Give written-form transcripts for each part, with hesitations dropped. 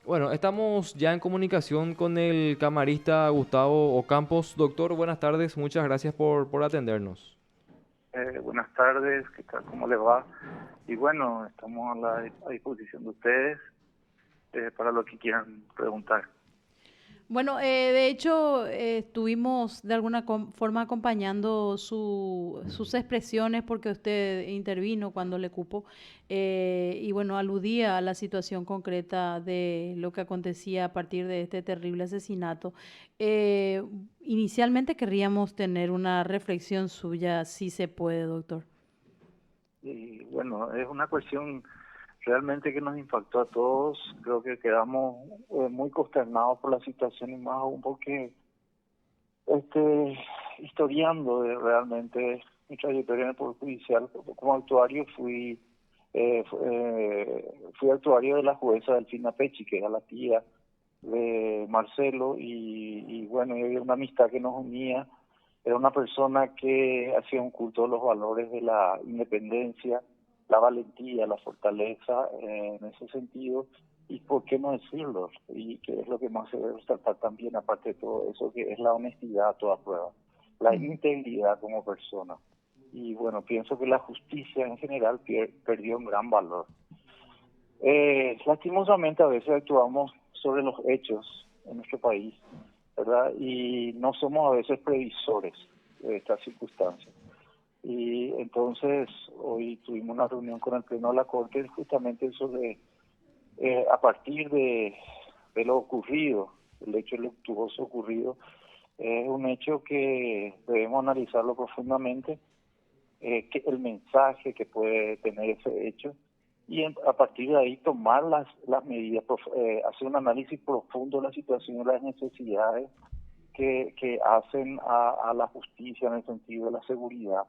Bueno, estamos ya en comunicación con el camarista Gustavo Ocampos. Doctor, buenas tardes, muchas gracias por atendernos. Buenas tardes, ¿qué tal? ¿Cómo le va? Y bueno, estamos a disposición de ustedes para lo que quieran preguntar. Bueno, de hecho, estuvimos de alguna forma acompañando sus expresiones porque usted intervino cuando le cupo y bueno, aludía a la situación concreta de lo que acontecía a partir de este terrible asesinato. Eh, Inicialmente querríamos tener una reflexión suya, si se puede, doctor. Y bueno, es una cuestión realmente que nos impactó a todos. Creo que quedamos muy consternados por la situación y más aún porque historiando realmente mi trayectoria en el Poder Judicial como actuario fui actuario de la jueza Delfina Pecci, que era la tía de Marcelo, y bueno, y había una amistad que nos unía. Era una persona que hacía un culto de los valores de la independencia, la valentía, la fortaleza, en ese sentido, y por qué no decirlo, y que es lo que más se debe resaltar también, aparte de todo eso, que es la honestidad a toda prueba, la Mm. integridad como persona. Y bueno, pienso que la justicia en general perdió un gran valor. Lastimosamente a veces actuamos sobre los hechos en nuestro país, ¿verdad? Y no somos a veces previsores de estas circunstancias. Y entonces hoy tuvimos una reunión con el Pleno de la Corte justamente sobre, a partir de lo ocurrido, el hecho luctuoso ocurrido, es un hecho que debemos analizarlo profundamente, que el mensaje que puede tener ese hecho y a partir de ahí tomar las medidas, hacer un análisis profundo de la situación y las necesidades que hacen a la justicia en el sentido de la seguridad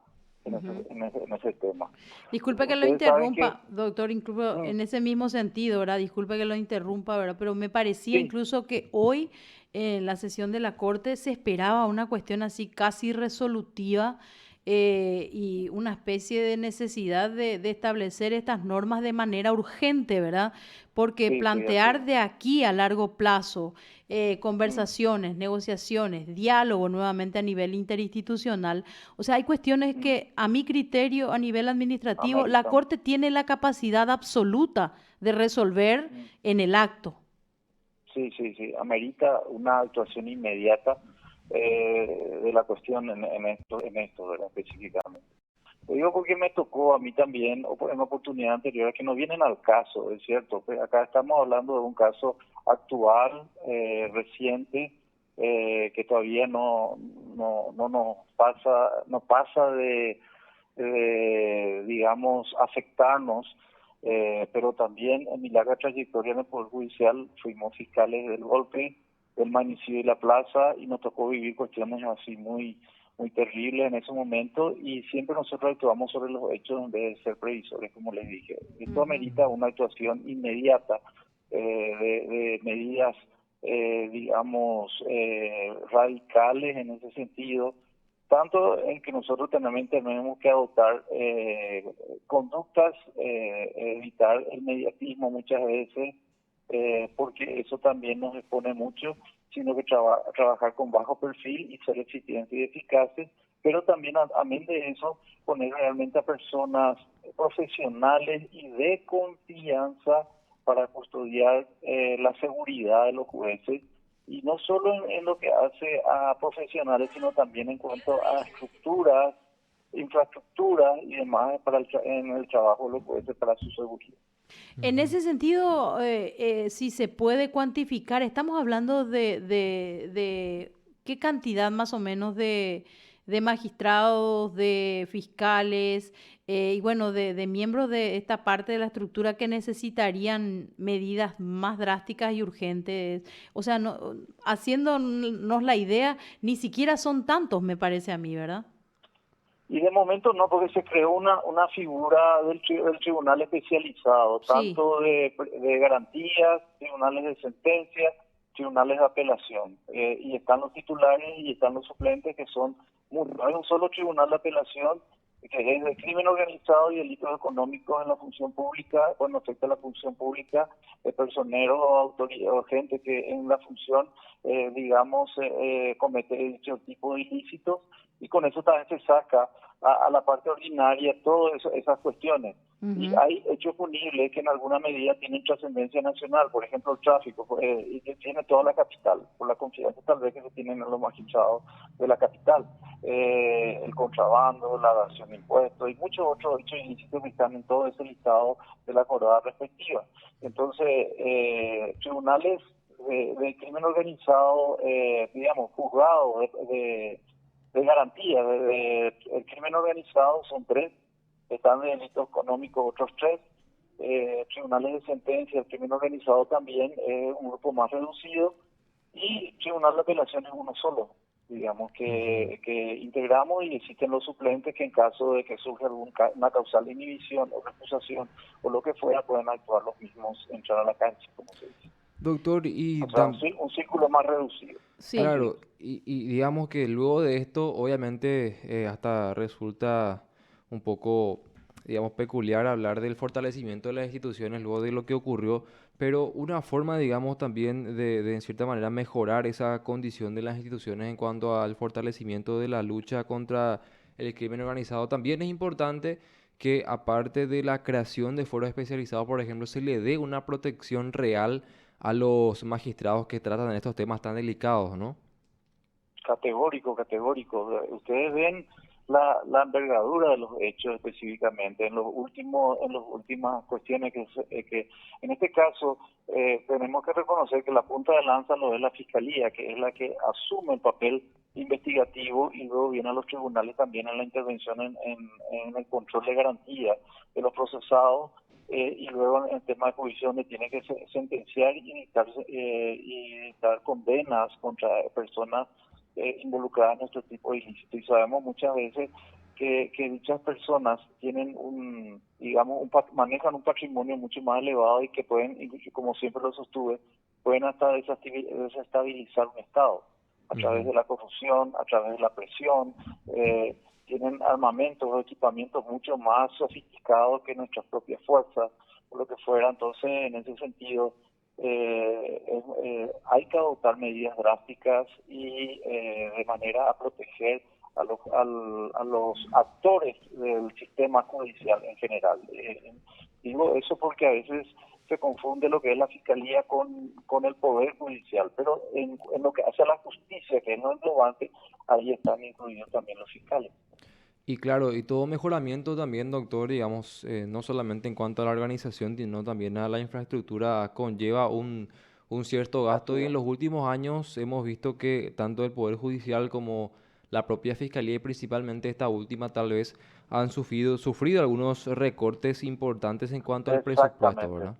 Ujú. en ese tema. Disculpe que lo Ustedes saben que, interrumpa, doctor, incluso mm, en ese mismo sentido, ¿verdad? Disculpe que lo interrumpa, ¿verdad? Pero me parecía sí, incluso que hoy en la sesión de la Corte se esperaba una cuestión así casi resolutiva y una especie de necesidad de establecer estas normas de manera urgente, ¿verdad? Porque sí, sí, así es. plantear de aquí a largo plazo Mm, conversaciones, negociaciones, diálogo nuevamente a nivel interinstitucional, o sea, hay cuestiones mm, que a mi criterio a nivel administrativo la ameritan. Corte tiene la capacidad absoluta de resolver Mm, en el acto. sí, sí, sí, amerita una actuación inmediata de la cuestión en esto, ¿verdad? Específicamente. Lo digo porque me tocó a mí también, o en oportunidad anterior, que no vienen al caso, es cierto. Pues acá estamos hablando de un caso actual, reciente, que todavía no nos pasa, no pasa digamos, afectarnos, pero también en mi larga trayectoria en el Poder Judicial fuimos fiscales del golpe, del magnicidio y la plaza, y nos tocó vivir cuestiones así muy terribles en ese momento, y siempre nosotros actuamos sobre los hechos en vez de ser previsores, como les dije. Esto Ujú. amerita una actuación inmediata de medidas, digamos, radicales en ese sentido, tanto en que nosotros también tenemos que adoptar conductas, evitar el mediatismo muchas veces, porque eso también nos expone mucho, sino que trabajar con bajo perfil y ser eficientes y eficaces, pero también, amén de eso, poner realmente a personas profesionales y de confianza para custodiar la seguridad de los jueces, y no solo en lo que hace a profesionales, sino también en cuanto a estructuras, infraestructura y demás en el trabajo de los jueces para su seguridad. En Ujú. ese sentido, si se puede cuantificar, estamos hablando de qué cantidad más o menos de magistrados, de fiscales y bueno, de miembros de esta parte de la estructura que necesitarían medidas más drásticas y urgentes. O sea, no, haciéndonos la idea, ni siquiera son tantos, me parece a mí, ¿verdad? Y de momento no, porque se creó una figura del tribunal especializado, Sí. tanto de garantías, tribunales de sentencia, tribunales de apelación. Y están los titulares y están los suplentes, que son, no hay un solo tribunal de apelación, que es el crimen organizado y delitos económicos en la función pública, cuando afecta a la función pública, personeros o autoridades o gente que en la función, comete dicho tipo de ilícitos, y con eso también se saca a la parte ordinaria todas esas cuestiones. Y Ujú. hay hechos punibles que en alguna medida tienen trascendencia nacional, por ejemplo el tráfico, y que tiene toda la capital, por la confianza tal vez que se tienen en los magistrados de la capital, el contrabando, la evasión de impuestos y muchos otros hechos ilícitos que están en todo ese listado de la acordada respectiva. Entonces, tribunales de crimen organizado, juzgados de garantía, el crimen organizado son 3, están de delitos económicos otros 3, tribunales de sentencia, el crimen organizado también es un grupo más reducido, y tribunal de apelación es uno solo, Ujú. que integramos, y existen los suplentes que en caso de que surja una causal de inhibición o recusación o lo que fuera, pueden actuar los mismos, entrar a la cancha, como se dice. Doctor, y O sea, un círculo más reducido. Sí, Así es. claro, y digamos que luego de esto, obviamente, hasta resulta un poco, digamos, peculiar hablar del fortalecimiento de las instituciones luego de lo que ocurrió, pero una forma, digamos, también en cierta manera, mejorar esa condición de las instituciones en cuanto al fortalecimiento de la lucha contra el crimen organizado, también es importante que, aparte de la creación de foros especializados, por ejemplo, se le dé una protección real a los magistrados que tratan estos temas tan delicados, ¿no? Categórico, categórico. Ustedes ven la envergadura de los hechos específicamente en las últimas cuestiones que en este caso tenemos que reconocer que la punta de lanza lo es la fiscalía, que es la que asume el papel investigativo, y luego vienen a los tribunales también en la intervención en el control de garantía de los procesados, y luego en el tema de juicio donde tiene que sentenciar y dictar condenas contra personas involucradas en este tipo de ilícitos. Y sabemos muchas veces que dichas personas tienen manejan un patrimonio mucho más elevado, y que pueden, y como siempre lo sostuve, pueden hasta desestabilizar un Estado a través Ujú. de la corrupción, a través de la presión. Tienen armamentos o equipamientos mucho más sofisticados que nuestras propias fuerzas, o lo que fuera. Entonces, en ese sentido, hay que adoptar medidas drásticas y de manera a proteger a los actores del sistema judicial en general. Digo eso porque a veces se confunde lo que es la fiscalía con el poder judicial, pero en lo que hace a la justicia, que es lo englobante, ahí están incluidos también los fiscales. Y claro, y todo mejoramiento también, doctor, digamos, no solamente en cuanto a la organización, sino también a la infraestructura, conlleva un cierto Así gasto. Y en es. los últimos años hemos visto que tanto el Poder Judicial como la propia Fiscalía, y principalmente esta última, tal vez, han sufrido algunos recortes importantes en cuanto al presupuesto, Exactamente. ¿verdad?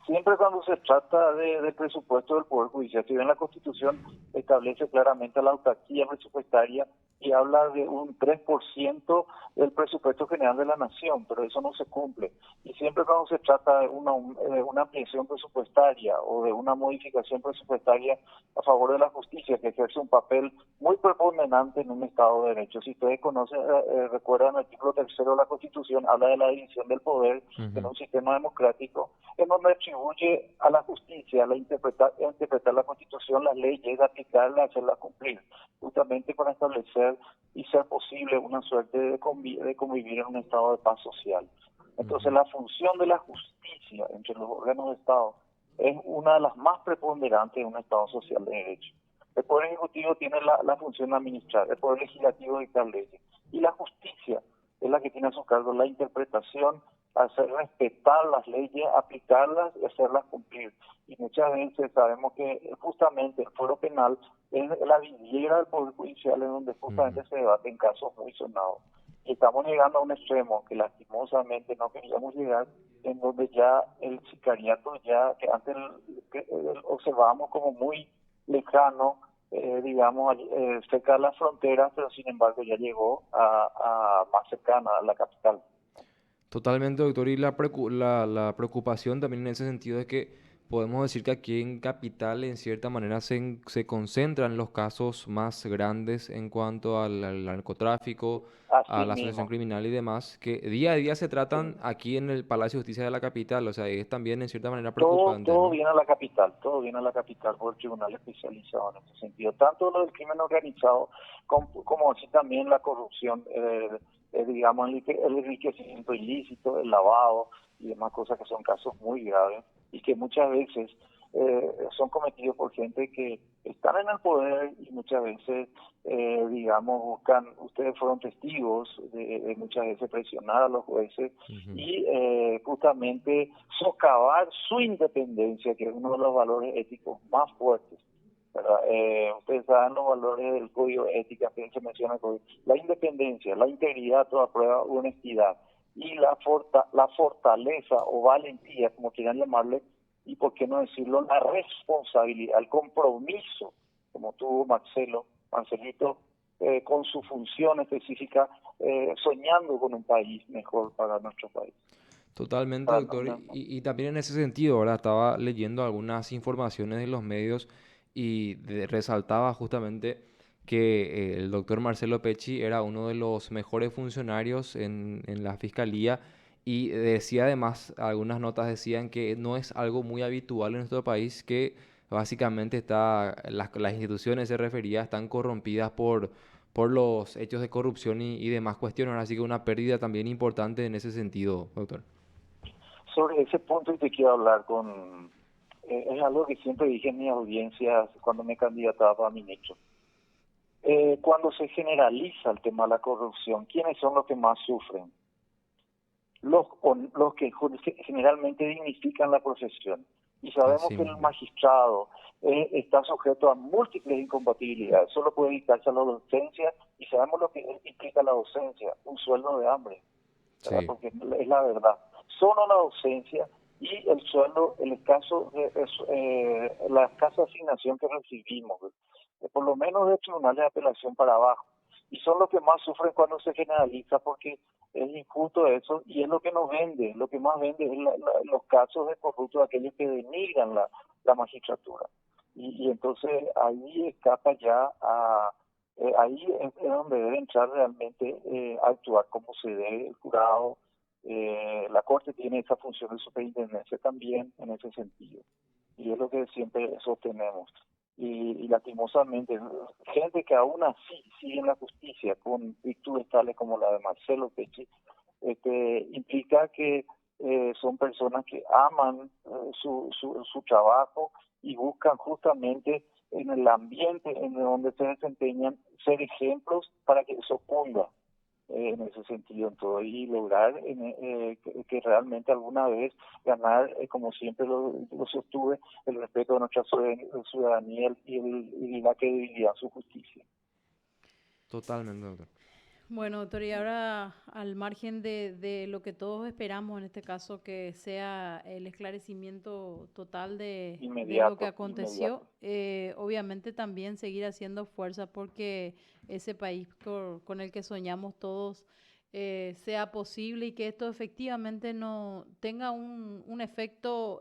Siempre cuando se trata de presupuesto del Poder Judicial, si bien la Constitución establece claramente la autarquía presupuestaria y habla de un 3% del presupuesto general de la nación, pero eso no se cumple. Y siempre cuando se trata de una ampliación presupuestaria o de una modificación presupuestaria a favor de la justicia, que ejerce un papel muy preponderante en un Estado de Derecho. Si ustedes conocen, recuerdan el artículo 3 de la Constitución, habla de la división del poder en Ujú. un sistema democrático, en donde atribuye a la justicia interpretar la Constitución, las leyes, aplicarlas, hacerlas cumplir, justamente para establecer y ser posible una suerte de convivir en un estado de paz social. Entonces, Ujú. la función de la justicia entre los órganos de Estado es una de las más preponderantes de un Estado social de derecho. El Poder Ejecutivo tiene la función de administrar, el Poder Legislativo dictar leyes, y la justicia es la que tiene a su cargo la interpretación, hacer respetar las leyes, aplicarlas y hacerlas cumplir. Y muchas veces sabemos que justamente el fuero penal es la vidriera del Poder Judicial, en donde Ujú. justamente se debaten casos muy sonados. Y estamos llegando a un extremo que lastimosamente no queríamos llegar, en donde ya el sicariato, ya que antes observábamos como muy lejano, cerca de las fronteras, pero sin embargo ya llegó a más cercana a la capital. Totalmente, doctor. Y la preocupación también en ese sentido es que podemos decir que aquí en Capital, en cierta manera, se concentran los casos más grandes en cuanto al narcotráfico, a Así la asociación mismo, criminal y demás, que día a día se así tratan mismo. aquí en el Palacio de Justicia de la capital. O sea, es también en cierta manera Todo, preocupante, todo ¿no? viene a la capital, todo viene a la capital por el tribunal especializado en ese sentido. Tanto lo del crimen organizado como así también la corrupción, digamos, el enriquecimiento ilícito, el lavado y demás cosas que son casos muy graves y que muchas veces son cometidos por gente que están en el poder y muchas veces, digamos, buscan, ustedes fueron testigos de muchas veces presionar a los jueces Ujú. y justamente socavar su independencia, que es uno de los valores éticos más fuertes. ¿Verdad? Ustedes saben los valores del código ético que se menciona el código. La independencia, la integridad, toda prueba, honestidad y la fortaleza o valentía, como quieran llamarle, y por qué no decirlo, la responsabilidad, el compromiso, como tuvo Marcelito, con su función específica, soñando con un país mejor para nuestro país. Totalmente, Para doctor. nuestra- Y también en ese sentido, ahora estaba leyendo algunas informaciones de los medios y resaltaba justamente que el doctor Marcelo Pecci era uno de los mejores funcionarios en la fiscalía y decía además, algunas notas decían que no es algo muy habitual en nuestro país que básicamente las instituciones se refería están corrompidas por los hechos de corrupción y demás cuestiones, así que una pérdida también importante en ese sentido, doctor. Sobre ese punto te quiero hablar es algo que siempre dije en mis audiencias cuando me candidataba para ministro. Cuando se generaliza el tema de la corrupción, ¿quiénes son los que más sufren? Los que generalmente dignifican la profesión. Y sabemos Así que el mismo. magistrado está sujeto a múltiples incompatibilidades. Solo puede dedicarse a la docencia y sabemos lo que implica la docencia, un sueldo de hambre, ¿verdad? Sí, Porque es la verdad. Solo la docencia y el sueldo, la escasa asignación que recibimos, por lo menos de tribunales de apelación para abajo. Y son los que más sufren cuando se generaliza porque es injusto eso y es lo que nos vende, lo que más vende es los casos de corruptos de aquellos que denigran la magistratura. Y entonces ahí escapa ya ahí es donde debe entrar realmente a actuar como se debe el jurado. La Corte tiene esa función de superintendencia también en ese sentido. Y es lo que siempre sostenemos. Y lastimosamente, gente que aún así sigue en la justicia con virtudes tales como la de Marcelo Pecci, implica que son personas que aman su trabajo y buscan justamente en el ambiente en donde se desempeñan ser ejemplos para que eso cunda en ese sentido en todo y lograr que realmente alguna vez ganar, como siempre lo sostuve, el respeto de nuestra ciudadanía y la credibilidad en su justicia. totalmente, doctor. Bueno, doctor, y ahora al margen de lo que todos esperamos, en este caso, que sea el esclarecimiento total de lo que Inmediato, aconteció, inmediato. obviamente también seguir haciendo fuerza porque ese país con el que soñamos todos sea posible y que esto efectivamente no tenga un efecto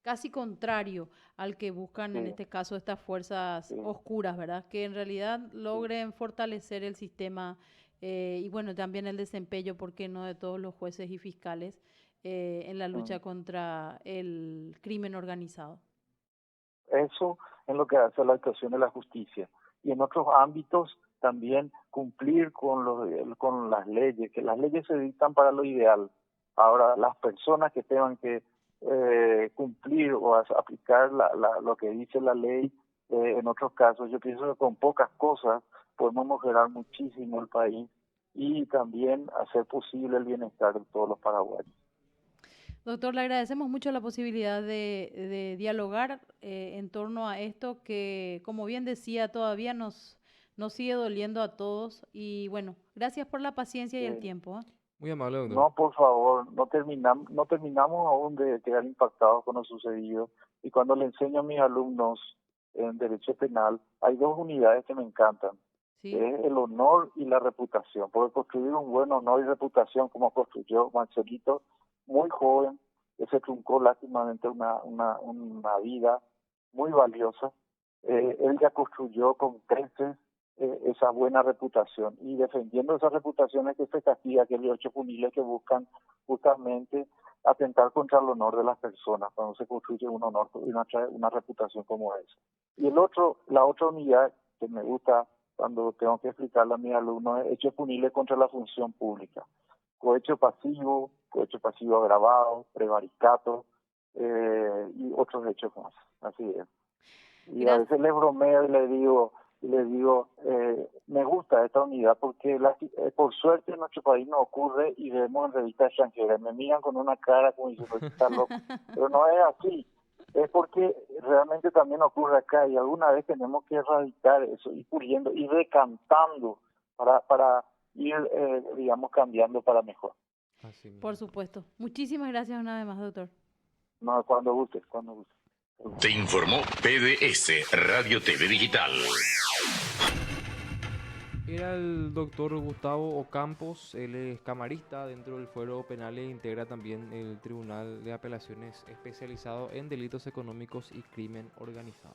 casi contrario al que buscan Sí, en este caso estas fuerzas sí, oscuras, ¿verdad? Que en realidad sí. logren fortalecer el sistema y bueno, también el desempeño, ¿por qué no?, de todos los jueces y fiscales en la lucha Mm. contra el crimen organizado. Eso es lo que hace la actuación de la justicia. Y en otros ámbitos también cumplir con las leyes, que las leyes se dictan para lo ideal. Ahora, las personas que tengan que cumplir o aplicar lo que dice la ley, en otros casos, yo pienso que con pocas cosas podemos mejorar muchísimo el país y también hacer posible el bienestar de todos los paraguayos. Doctor, le agradecemos mucho la posibilidad de dialogar en torno a esto que, como bien decía, todavía nos sigue doliendo a todos. Y bueno, gracias por la paciencia y el Eh, tiempo, ¿eh? Muy amable, doctor. No, por favor, no terminamos aún de quedar impactados con lo sucedido. Y cuando le enseño a mis alumnos en Derecho Penal, hay dos unidades que me encantan, que ¿Sí? es el honor y la reputación. Porque construir un buen honor y reputación como construyó Marcelito, muy joven, que se truncó lástimamente una vida muy valiosa. Él ya construyó con creces esa buena reputación, y defendiendo esa reputación es que se castiga aquellos hechos punibles que buscan justamente atentar contra el honor de las personas cuando se construye un honor y una reputación como esa. Y la otra unidad que me gusta cuando tengo que explicarle a mis alumnos es hechos punibles contra la función pública: cohecho pasivo agravado, prevaricato y otros hechos más. Así es. Y a veces les bromeo y les digo, me gusta esta unidad porque por suerte en nuestro país no ocurre, y vemos en revistas extranjeras, me miran con una cara como diciendo que está loco, pero no es así, es porque realmente también ocurre acá, y alguna vez tenemos que erradicar eso, ir puliendo, ir decantando para ir, digamos, cambiando para mejor. Así mismo. Por supuesto. Muchísimas gracias una vez más, doctor. No, cuando guste, cuando guste. Te informó PDS Radio TV Digital. Era el doctor Gustavo Ocampos, él es camarista dentro del Fuero Penal e integra también el Tribunal de Apelaciones especializado en delitos económicos y crimen organizado.